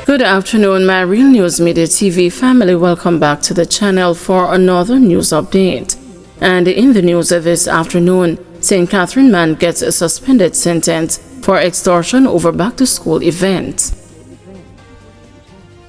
Good afternoon, my Real News Media TV family. Welcome back to the channel for another news update. And in the news this afternoon, St. Catherine man gets a suspended sentence for extortion over back-to-school event.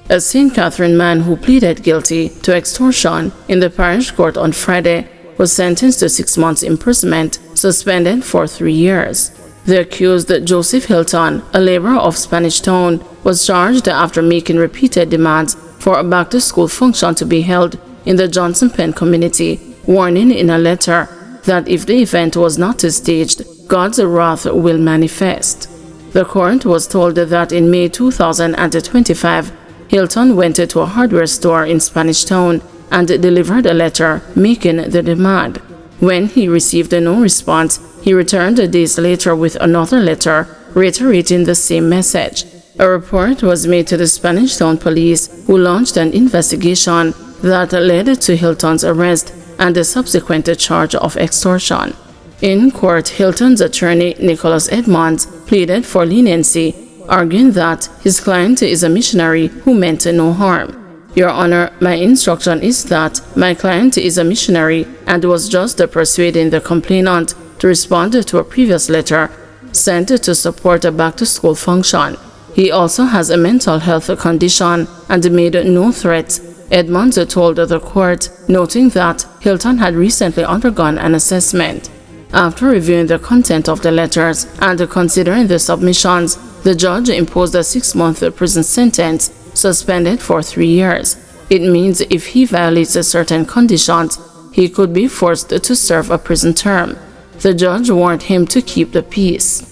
A St. Catherine man who pleaded guilty to extortion in the parish court on Friday was sentenced to 6 months imprisonment, suspended for 3 years. The accused, Joseph Hilton, a laborer of Spanish Town, was charged after making repeated demands for a back-to-school function to be held in the Johnson Penn community, warning in a letter that if the event was not staged, God's wrath will manifest. The court was told that in May 2025, Hilton went to a hardware store in Spanish Town and delivered a letter making the demand. When he received no response, he returned days later with another letter reiterating the same message. A report was made to the Spanish Town police, who launched an investigation that led to Hilton's arrest and the subsequent charge of extortion. In court, Hilton's attorney, Nicholas Edmonds, pleaded for leniency, arguing that his client is a missionary who meant no harm. Your Honor, my instruction is that my client is a missionary and was just persuading the complainant to respond to a previous letter sent to support a back-to-school function. He also has a mental health condition and made no threats, Edmonds told the court, noting that Hilton had recently undergone an assessment. After reviewing the content of the letters and considering the submissions, the judge imposed a 6-month prison sentence, suspended for 3 years. It means if he violates certain conditions, he could be forced to serve a prison term. The judge warned him to keep the peace.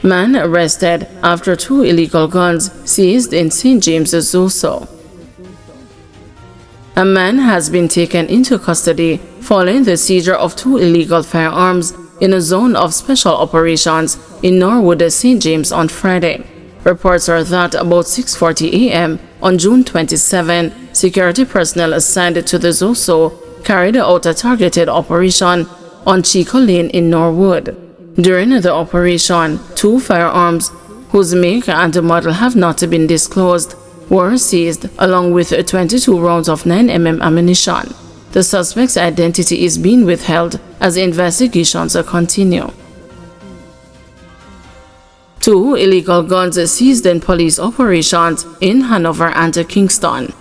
Man arrested after 2 illegal guns seized in St. James Zoso. A man has been taken into custody following the seizure of 2 illegal firearms in a zone of special operations in Norwood, St. James on Friday. Reports are that about 6:40 a.m. on June 27, security personnel assigned to the Zoso carried out a targeted operation on Chico Lane in Norwood. During the operation, 2 firearms, whose make and model have not been disclosed, were seized, along with 22 rounds of 9mm ammunition. The suspect's identity is being withheld as investigations continue. 2 illegal guns seized in police operations in Hanover and Kingston.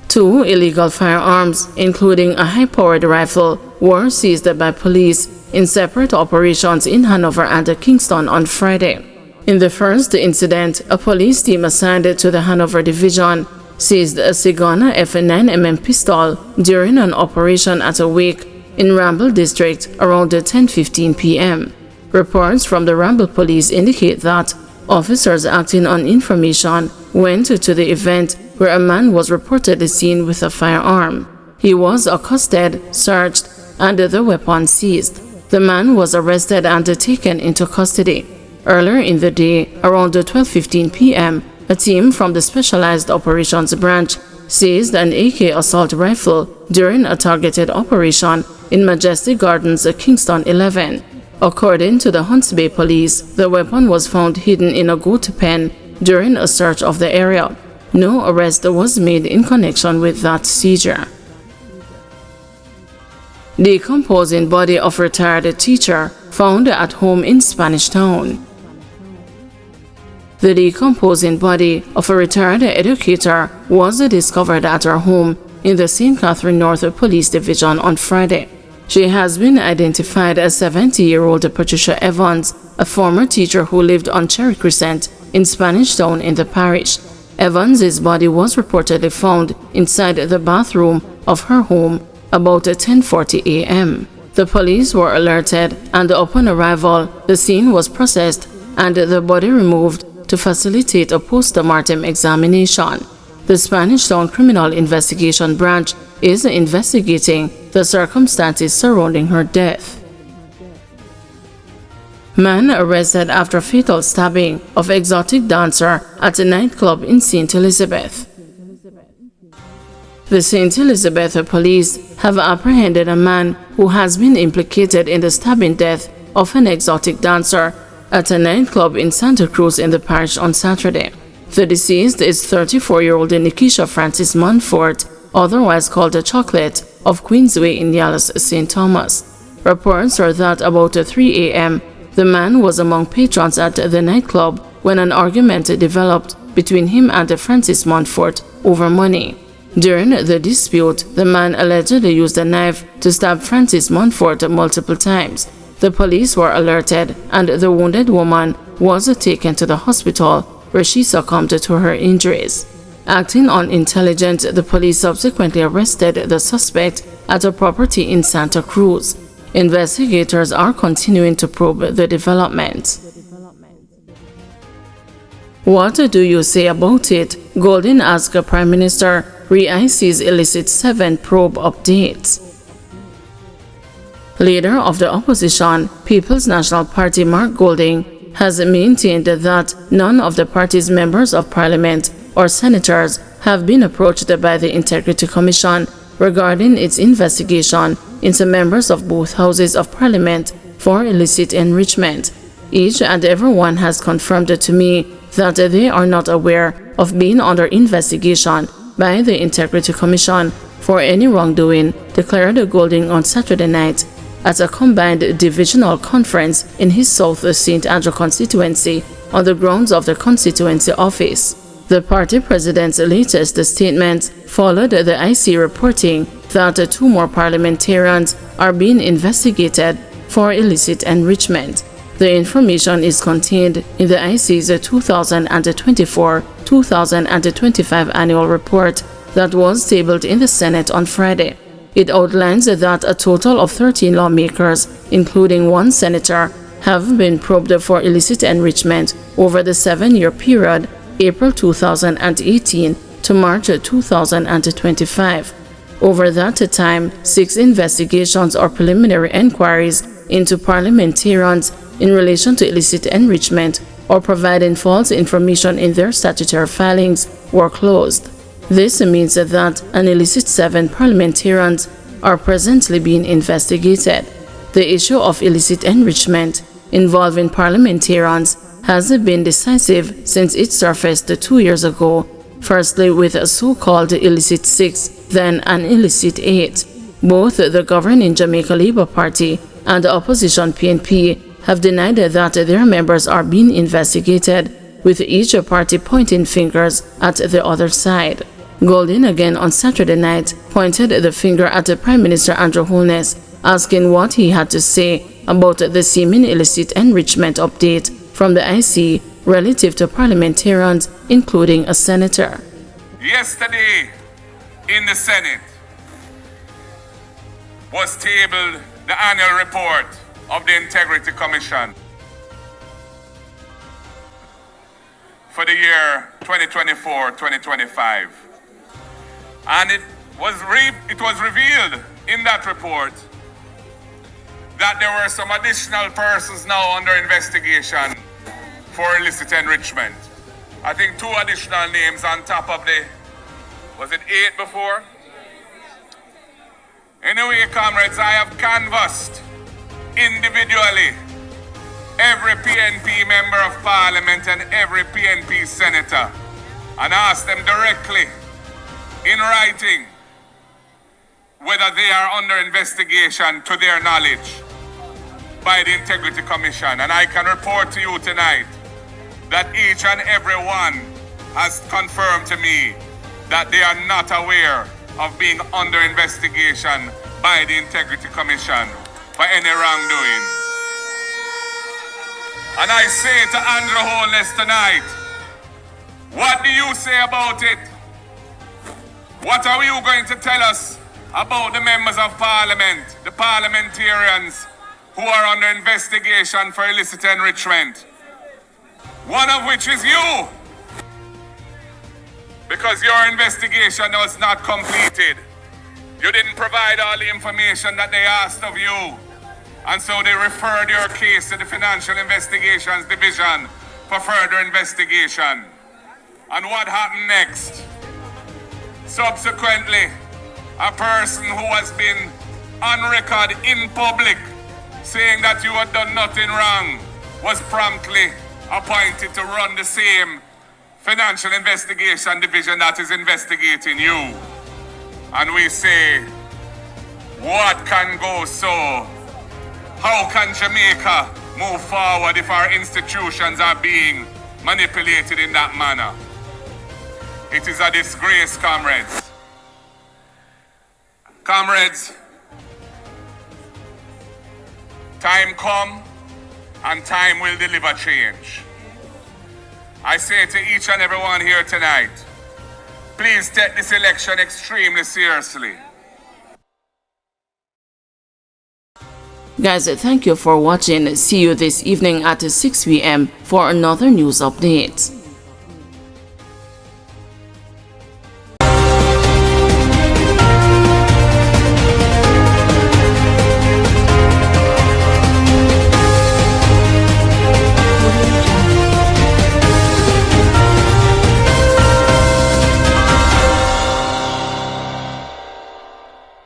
2 illegal firearms, including a high-powered rifle, were seized by police in separate operations in Hanover and Kingston on Friday. In the first incident, a police team assigned to the Hanover Division seized a Sigona F9mm pistol during an operation at a wake in Ramble District around 10:15 p.m. Reports from the Ramble Police indicate that officers acting on information went to the event where a man was reportedly seen with a firearm. He was accosted, searched, and the weapon seized. The man was arrested and taken into custody. Earlier in the day, around 12:15 p.m., a team from the Specialized Operations Branch seized an AK assault rifle during a targeted operation in Majestic Gardens, Kingston 11. According to the Hunts Bay Police, the weapon was found hidden in a goat pen during a search of the area. No arrest was made in connection with that seizure. Decomposing body of retired teacher found at home in Spanish Town. The decomposing body of a retired educator was discovered at her home in the St. Catherine North Police Division on Friday. She has been identified as 70-year-old Patricia Evans, a former teacher who lived on Cherry Crescent in Spanish Town in the parish. Evans's body was reportedly found inside the bathroom of her home about 10:40 a.m. The police were alerted, and upon arrival, the scene was processed and the body removed to facilitate a post-mortem examination. The Spanish Town Criminal Investigation Branch is investigating the circumstances surrounding her death. Man arrested after fatal stabbing of exotic dancer at a nightclub in St. Elizabeth. The St. Elizabeth police have apprehended a man who has been implicated in the stabbing death of an exotic dancer at a nightclub in Santa Cruz in the parish on Saturday. The deceased is 34-year-old Nikisha Francis Montfort, otherwise called the Chocolate, of Queensway in Dallas, St. Thomas. Reports are that about 3 a.m., the man was among patrons at the nightclub when an argument developed between him and Francis Montfort over money. During the dispute, the man allegedly used a knife to stab Francis Montfort multiple times. The police were alerted, and the wounded woman was taken to the hospital, where she succumbed to her injuries. Acting on intelligence, the police subsequently arrested the suspect at a property in Santa Cruz. Investigators are continuing to probe the development. What do you say about it? Golden asked Prime Minister re-IC's Illicit 7 probe updates. Leader of the opposition, People's National Party Mark Golding, has maintained that none of the party's members of parliament or senators have been approached by the Integrity Commission regarding its investigation into members of both houses of parliament for illicit enrichment. Each and every one has confirmed to me that they are not aware of being under investigation by the Integrity Commission for any wrongdoing, declared Golding on Saturday night at a combined divisional conference in his South St. Andrew constituency on the grounds of the constituency office. The party president's latest statement followed the IC reporting that 2 more parliamentarians are being investigated for illicit enrichment. The information is contained in the IC's 2024-2025 annual report that was tabled in the Senate on Friday. It outlines that a total of 13 lawmakers, including 1 senator, have been probed for illicit enrichment over the 7-year period, April 2018 to March 2025. Over that time, 6 investigations or preliminary inquiries into parliamentarians in relation to illicit enrichment or providing false information in their statutory filings were closed. This means that an illicit 7 parliamentarians are presently being investigated. The issue of illicit enrichment involving parliamentarians has been decisive since it surfaced 2 years ago, firstly with a so-called illicit 6, then an illicit 8. Both the governing Jamaica Labour Party and the opposition PNP have denied that their members are being investigated, with each party pointing fingers at the other side. Golding again on Saturday night pointed the finger at Prime Minister Andrew Holness, asking what he had to say about the seeming illicit enrichment update from the IC relative to parliamentarians, including a senator. Yesterday in the Senate was tabled the annual report of the Integrity Commission for the year 2024-2025. And it was revealed in that report that there were some additional persons now under investigation for illicit enrichment. I think 2 additional names on top of was it 8 before? Anyway, comrades, I have canvassed individually every PNP member of parliament and every PNP senator and asked them directly in writing whether they are under investigation to their knowledge by the Integrity Commission. And I can report to you tonight that each and every one has confirmed to me that they are not aware of being under investigation by the Integrity Commission for any wrongdoing. And I say to Andrew Holness tonight, what do you say about it? What are you going to tell us about the members of parliament, the parliamentarians who are under investigation for illicit enrichment? One of which is you, because your investigation was not completed. You didn't provide all the information that they asked of you, and so they referred your case to the Financial Investigations Division for further investigation. And what happened next? Subsequently, a person who has been on record in public saying that you had done nothing wrong was promptly appointed to run the same financial investigation division that is investigating you. And we say, what can go so? How can Jamaica move forward if our institutions are being manipulated in that manner? It is a disgrace, comrades. Comrades, time come and time will deliver change. I say to each and every one here tonight, please take this election extremely seriously. Guys, thank you for watching. See you this evening at 6 p.m. for another news update.